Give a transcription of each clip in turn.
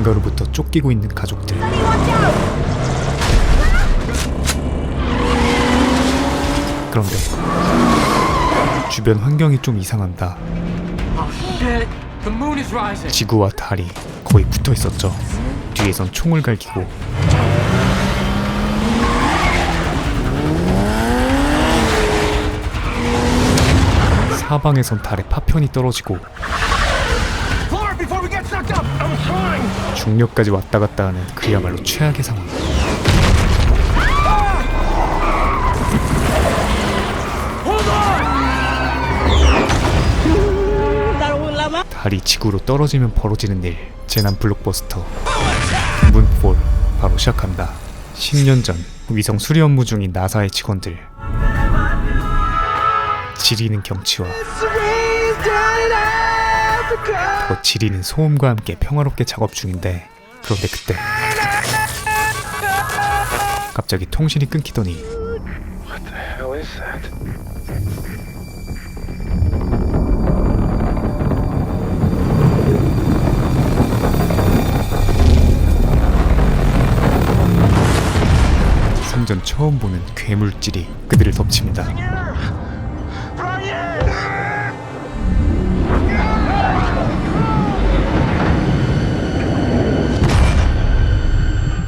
누군가로부터 쫓기고 있는 가족들. 그런데 주변 환경이 좀 이상합니다. 지구와 달이 거의 붙어 있었죠. 뒤에선 총을 갈기고 사방에선 달의 파편이 떨어지고 중력까지 왔다 갔다 하는 그야말로 최악의 상황. 달이 지구로 떨어지면 벌어지는 일, 재난 블록버스터 문폴 바로 시작합니다. 10년 전 위성 수리 업무 중인 나사의 직원들, 지리는 경치와 더 지리는 소음과 함께 평화롭게 작업 중인데, 그런데 그때 갑자기 통신이 끊기더니 생전 처음 보는 괴물질이 그들을 덮칩니다.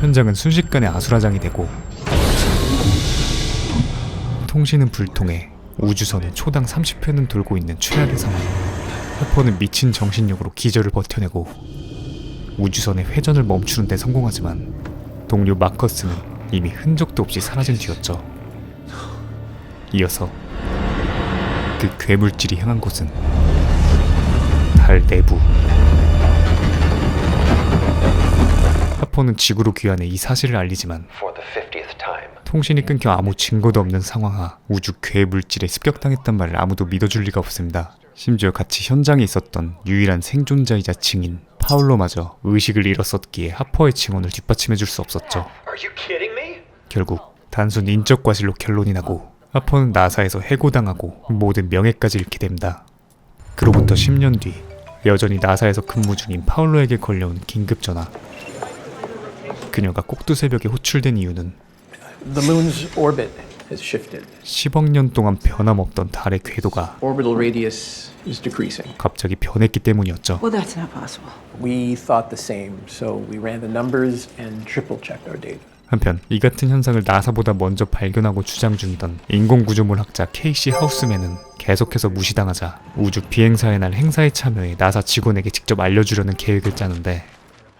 현장은 순식간에 아수라장이 되고 통신은 불통해 우주선은 초당 30회는 돌고 있는 최악의 상황. 해퍼는 미친 정신력으로 기절을 버텨내고 우주선의 회전을 멈추는 데 성공하지만 동료 마커스는 이미 흔적도 없이 사라진 뒤였죠. 이어서 그 괴물질이 향한 곳은 달 내부. 하퍼는 지구로 귀환해 이 사실을 알리지만 통신이 끊겨 아무 증거도 없는 상황하 우주 괴물질에 습격당했단 말을 아무도 믿어줄 리가 없습니다. 심지어 같이 현장에 있었던 유일한 생존자이자 증인 파울로마저 의식을 잃었었기에 하퍼의 증언을 뒷받침해줄 수 없었죠. 결국 단순 인적 과실로 결론이 나고 하퍼는 나사에서 해고당하고 모든 명예까지 잃게 됩니다. 그로부터 10년 뒤 여전히 나사에서 근무 중인 파울로에게 걸려온 긴급 전화. 그녀가 꼭두새벽에 호출된 이유는 The moon's orbit has shifted. 10억 년 동안 변함없던 달의 궤도가 Orbital radius is decreasing. 갑자기 변했기 때문이었죠. Well, that's not possible. We thought the same, so we ran the numbers and triple-checked our data. 한편 이 같은 현상을 나사보다 먼저 발견하고 주장 중이던 인공구조물학자 케이시 하우스맨은 계속해서 무시당하자 우주 비행사의 날 행사에 참여해 나사 직원에게 직접 알려주려는 계획을 짜는데,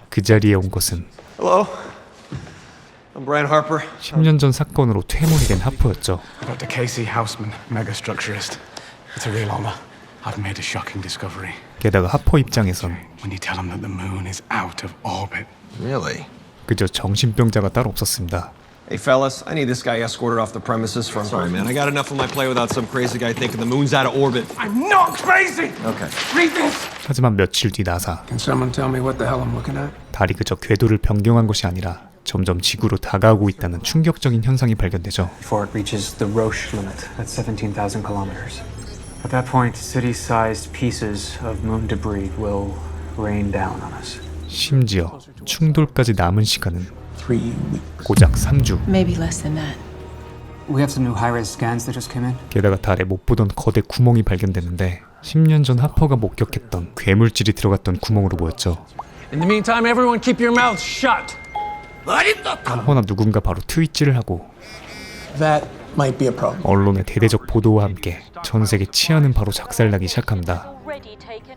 그 자리에 온 것은 Hello, I'm Brian Harper. 10년 전 사건으로 퇴물이 된 하퍼였죠. Dr. Casey Houseman, megastructurist. It's a real honor. I've made a shocking discovery. 게다가 하퍼 입장에선 When you tell him that the moon is out of orbit. Really? 그저 정신병자가 따로 없었습니다. Hey fellas, I need this guy escorted off the premises from... Sorry man, I got enough on my plate without some crazy guy thinking the moon's out of orbit. I'm not crazy! Okay. Read this! 하지만 며칠 뒤 나사, Can someone tell me what the hell I'm looking at? 달이 그저 궤도를 변경한 것이 아니라 점점 지구로 다가오고 있다는 충격적인 현상이 발견되죠. Before it reaches the Roche limit at 17,000 kilometers. At that point, city-sized pieces of moon debris will rain down on us. 심지어 충돌까지 남은 시간은 3 weeks. 고작 3주. Maybe less than that. We have some new high-res scans that just came in. 게다가 달에 못 보던 거대 구멍이 발견됐는데 10년 전 하퍼가 목격했던 괴물질이 들어갔던 구멍으로 보였죠. In the meantime, everyone keep your mouths shut. 허나 누군가 바로 트윗질을 하고 That might be a problem. 언론의 대대적 보도와 함께 전 세계 치안은 바로 작살나기 시작합니다.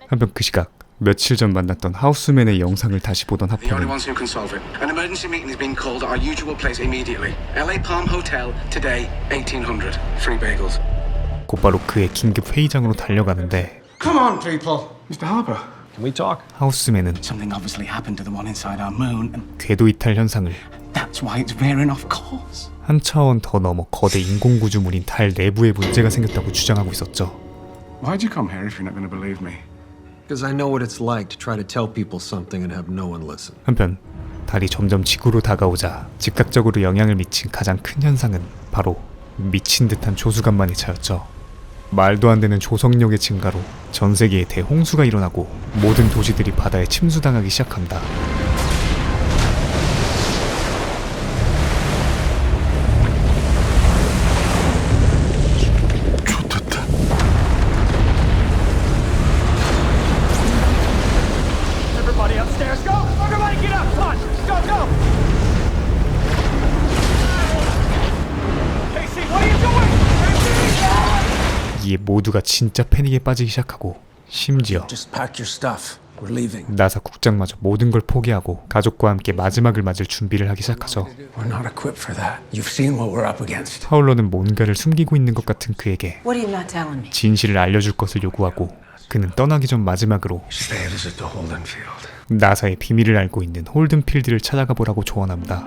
한편 그 시각 며칠 전 만났던 하우스맨의 영상을 다시 보던 The only 하퍼는 ones who can solve it. An emergency meeting is being called at our usual place immediately. LA Palm Hotel, today, 1800. Free bagels. 곧바로 그의 긴급 회의장으로 달려가는데 Come on, people! Mr. Harper. Can we talk? 하우스맨은 Something obviously happened to the one inside our moon, and 궤도 이탈 현상을 that's why it's veering off course. 한 차원 더 넘어 거대 인공구조물인 달 내부에 문제가 생겼다고 주장하고 있었죠. Why'd you come here if you're not going to believe me? Because I know what it's like to try to tell people something and have no one listen. 한편 달이 점점 지구로 다가오자 즉각적으로 영향을 미친 가장 큰 현상은 바로 미친 듯한 조수간만의 차였죠. 말도 안 되는 조성력의 증가로 전 세계에 대홍수가 일어나고 모든 도시들이 바다에 침수당하기 시작합니다. 여기에 모두가 진짜 패닉에 빠지기 시작하고 심지어 Just pack your stuff. We're leaving. 나사 국장마저 모든 걸 포기하고 가족과 함께 마지막을 맞을 준비를 하기 시작하죠. We're not equipped for that. You've seen what we're up against. 파울러는 뭔가를 숨기고 있는 것 같은 그에게 What are you not telling me? 진실을 알려줄 것을 요구하고 그는 떠나기 전 마지막으로 Stay a visit to Holden Field. 나사의 비밀을 알고 있는 홀든필드를 찾아가 보라고 조언합니다.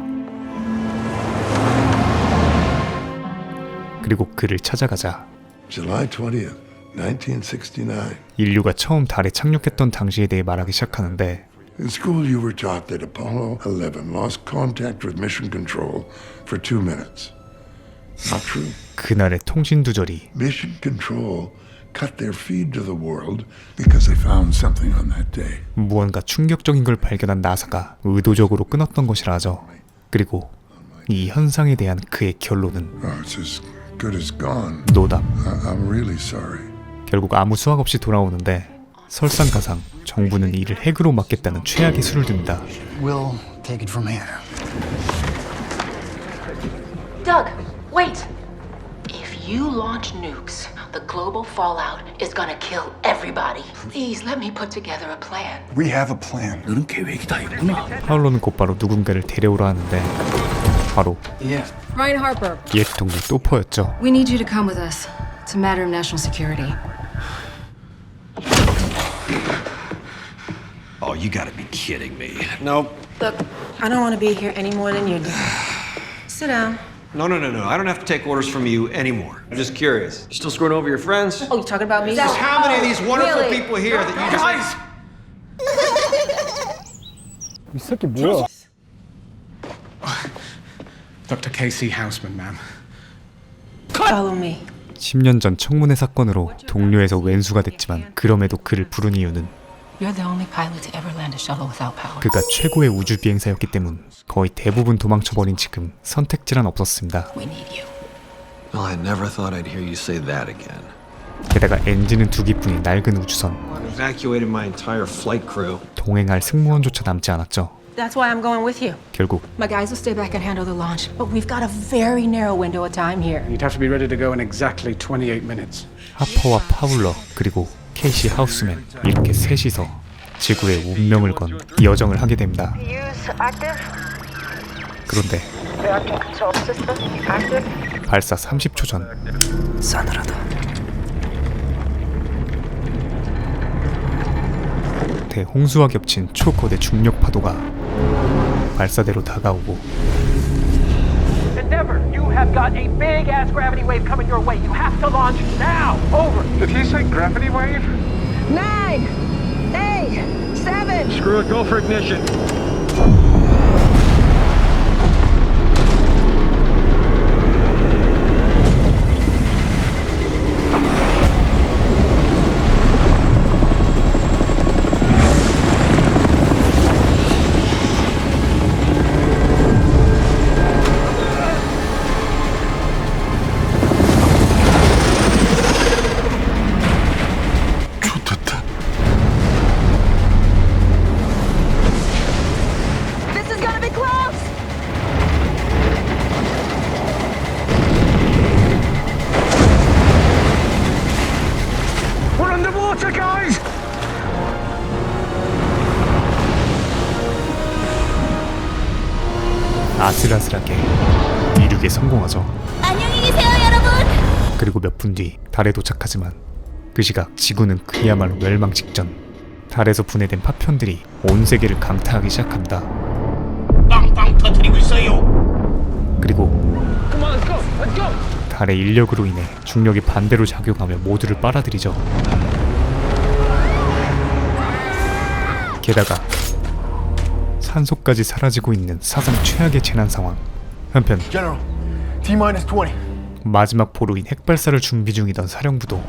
그리고 그를 찾아가자 July 20th, 1969. 인류가 처음 달에 착륙했던 당시에 대해 말하기 시작하는데 In school, you were taught that Apollo 11 lost contact with Mission Control for 2 minutes. Not true. 그날의 통신 두절이 Mission Control cut their feed to the world because they found something on that day. 무언가 충격적인 걸 발견한 나사가 의도적으로 끊었던 것이라 하죠. 그리고 이 현상에 대한 그의 결론은 Oh, it's as good as gone. 노답. I'm really sorry. 결국 아무 수확 없이 돌아오는데 설상가상 정부는 이를 핵으로 막겠다는 최악의 수를 듭니다. We'll take it from here. Doug, wait! If you launch nukes, the global fallout is gonna kill everybody. Please let me put together a plan. We have a plan. 너는 계획이 다 있구나. 파울로는 곧바로 누군가를 데려오라 하는데 바로 Ryan Harper, 옛 동료 또퍼였죠. we need you to come with us. It's a matter of national security. Oh, you gotta be kidding me. Nope. Look, I don't want to be here any more than you do. Sit down. No. I don't have to take orders from you anymore. I'm just curious. You still screwing over your friends? Oh, you talking about me? There's how many of these wonderful Really? people here that you just... Dr. Casey Houseman, ma'am. Follow me. 10년 전 청문회 사건으로 동료에서 왼수가 됐지만 그럼에도 그를 부른 이유는 You're the only pilot to ever land a shuttle without power. 그가 최고의 우주 비행사였기 때문 거의 대부분 도망쳐버린 지금 선택지란 없었습니다. We need you. Well, I never thought I'd hear you say that again. 게다가 엔진은 2기뿐인 낡은 우주선, Evacuated my entire flight crew. 동행할 승무원조차 남지 않았죠. That's why I'm going with you. 결국 My guys will stay back and handle the launch, but we've got a very narrow window of time here. You'd have to be ready to go in exactly 28 minutes. 하퍼와 파울러 그리고 케이시 하우스맨 이렇게 셋이서 지구의 운명을 건 여정을 하게 됩니다. 그런데 발사 30초 전 싸늘하다. 대홍수와 겹친 초거대 중력 파도가 발사대로 다가오고 Endeavor, you have got a big ass gravity wave coming your way. You have to launch now. Over. Did he say gravity wave? 9, 8, 7. Screw it, go for ignition. This is gonna be close. We're underwater, guys! 아슬아슬하게 이륙에 성공하죠. 안녕히 계세요, 여러분. 그리고 몇 분 뒤 달에 도착하지만 그 시각 지구는 그야말로 멸망 직전. 달에서 분해된 파편들이 온 세계를 강타하기 시작합니다. 빵빵 터뜨리고 있어요. 그리고 Come on, let's go. Let's go. 달의 인력으로 인해 중력이 반대로 작용하며 모두를 빨아들이죠. 게다가 산소까지 사라지고 있는 사상 최악의 재난 상황. 한편 General, T-minus 20. 마지막 포로인 핵발사를 준비 중이던 사령부도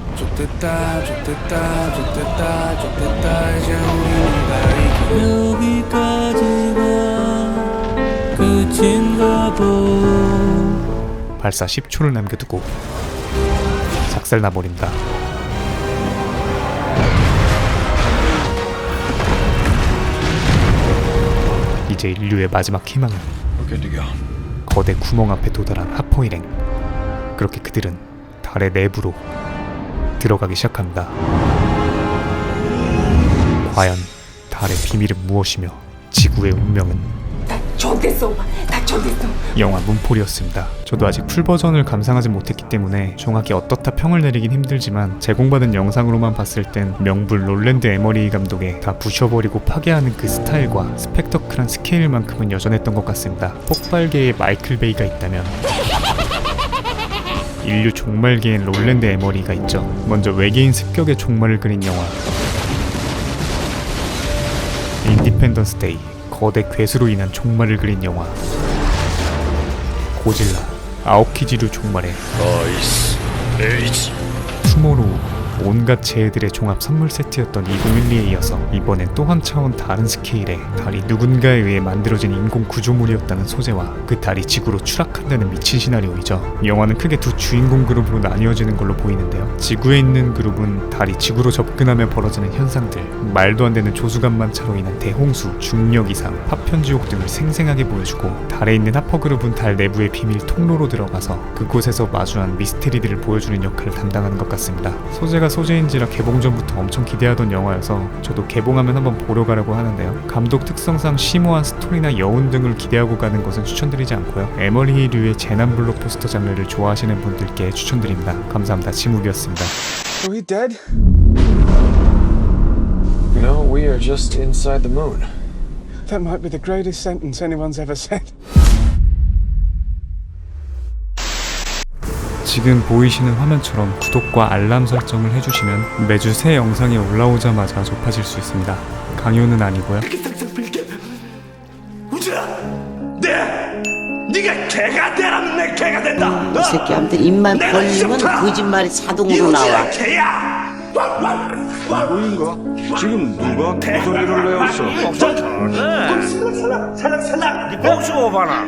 발사 10초를 남겨두고 작살나버립니다. 이제 인류의 마지막 희망은 거대 구멍 앞에 도달한 하퍼 일행. 그렇게 그들은 달의 내부로 들어가기 시작합니다. 과연 달의 비밀은 무엇이며 지구의 운명은? 영화 문폴이었습니다. 저도 아직 풀버전을 감상하지 못했기 때문에 정확히 어떻다 평을 내리긴 힘들지만 제공받은 영상으로만 봤을 땐 명불 롤랜드 에머리 감독의 다 부셔버리고 파괴하는 그 스타일과 스펙터클한 스케일만큼은 여전했던 것 같습니다. 폭발계의 마이클 베이가 있다면 인류 종말계엔 롤랜드 에머리가 있죠. 먼저 외계인 습격의 종말을 그린 영화 인디펜던스 데이, 거대 괴수로 인한 종말을 그린 영화 고질라, 아오키지루 종말의 투모로우, 온갖 재해들의 종합 선물 세트였던 2012에 이어서 이번엔 또 한 차원 다른 스케일의 달이 누군가에 의해 만들어진 인공 구조물이었다는 소재와 그 달이 지구로 추락한다는 미친 시나리오이죠. 영화는 크게 두 주인공 그룹으로 나뉘어지는 걸로 보이는데요. 지구에 있는 그룹은 달이 지구로 접근하며 벌어지는 현상들, 말도 안 되는 조수간만 차로 인한 대홍수, 중력 이상, 파편지옥 등을 생생하게 보여주고, 달에 있는 하퍼 그룹은 달 내부의 비밀 통로로 들어가서 그곳에서 마주한 미스테리들을 보여주는 역할을 담당하는 것 같습니다. 소재가 소재인지라 개봉 전부터 엄청 기대하던 영화여서 저도 개봉하면 한번 보러 가려고 하는데요. 감독 특성상 심오한 스토리나 여운 등을 기대하고 가는 것은 추천드리지 않고요. 에머리류의 재난 블록버스터 장르를 좋아하시는 분들께 추천드립니다. 감사합니다. 지묵이었습니다. Are we dead? No, we are just inside the moon. That might be the greatest sentence anyone's ever said. 지금 보이시는 화면처럼 구독과 알람 설정을 해주시면 매주 새 영상이 올라오자마자 접하실 수 있습니다. 강요는 아니고요. 네가 개가 되라면 내 개가 된다. 이 새끼한테 입만 벌리면 거짓말이 자동으로 나와. 개야. 누구인가? 지금 누가 개소리를 내었어? 살락 네 복수 오바나.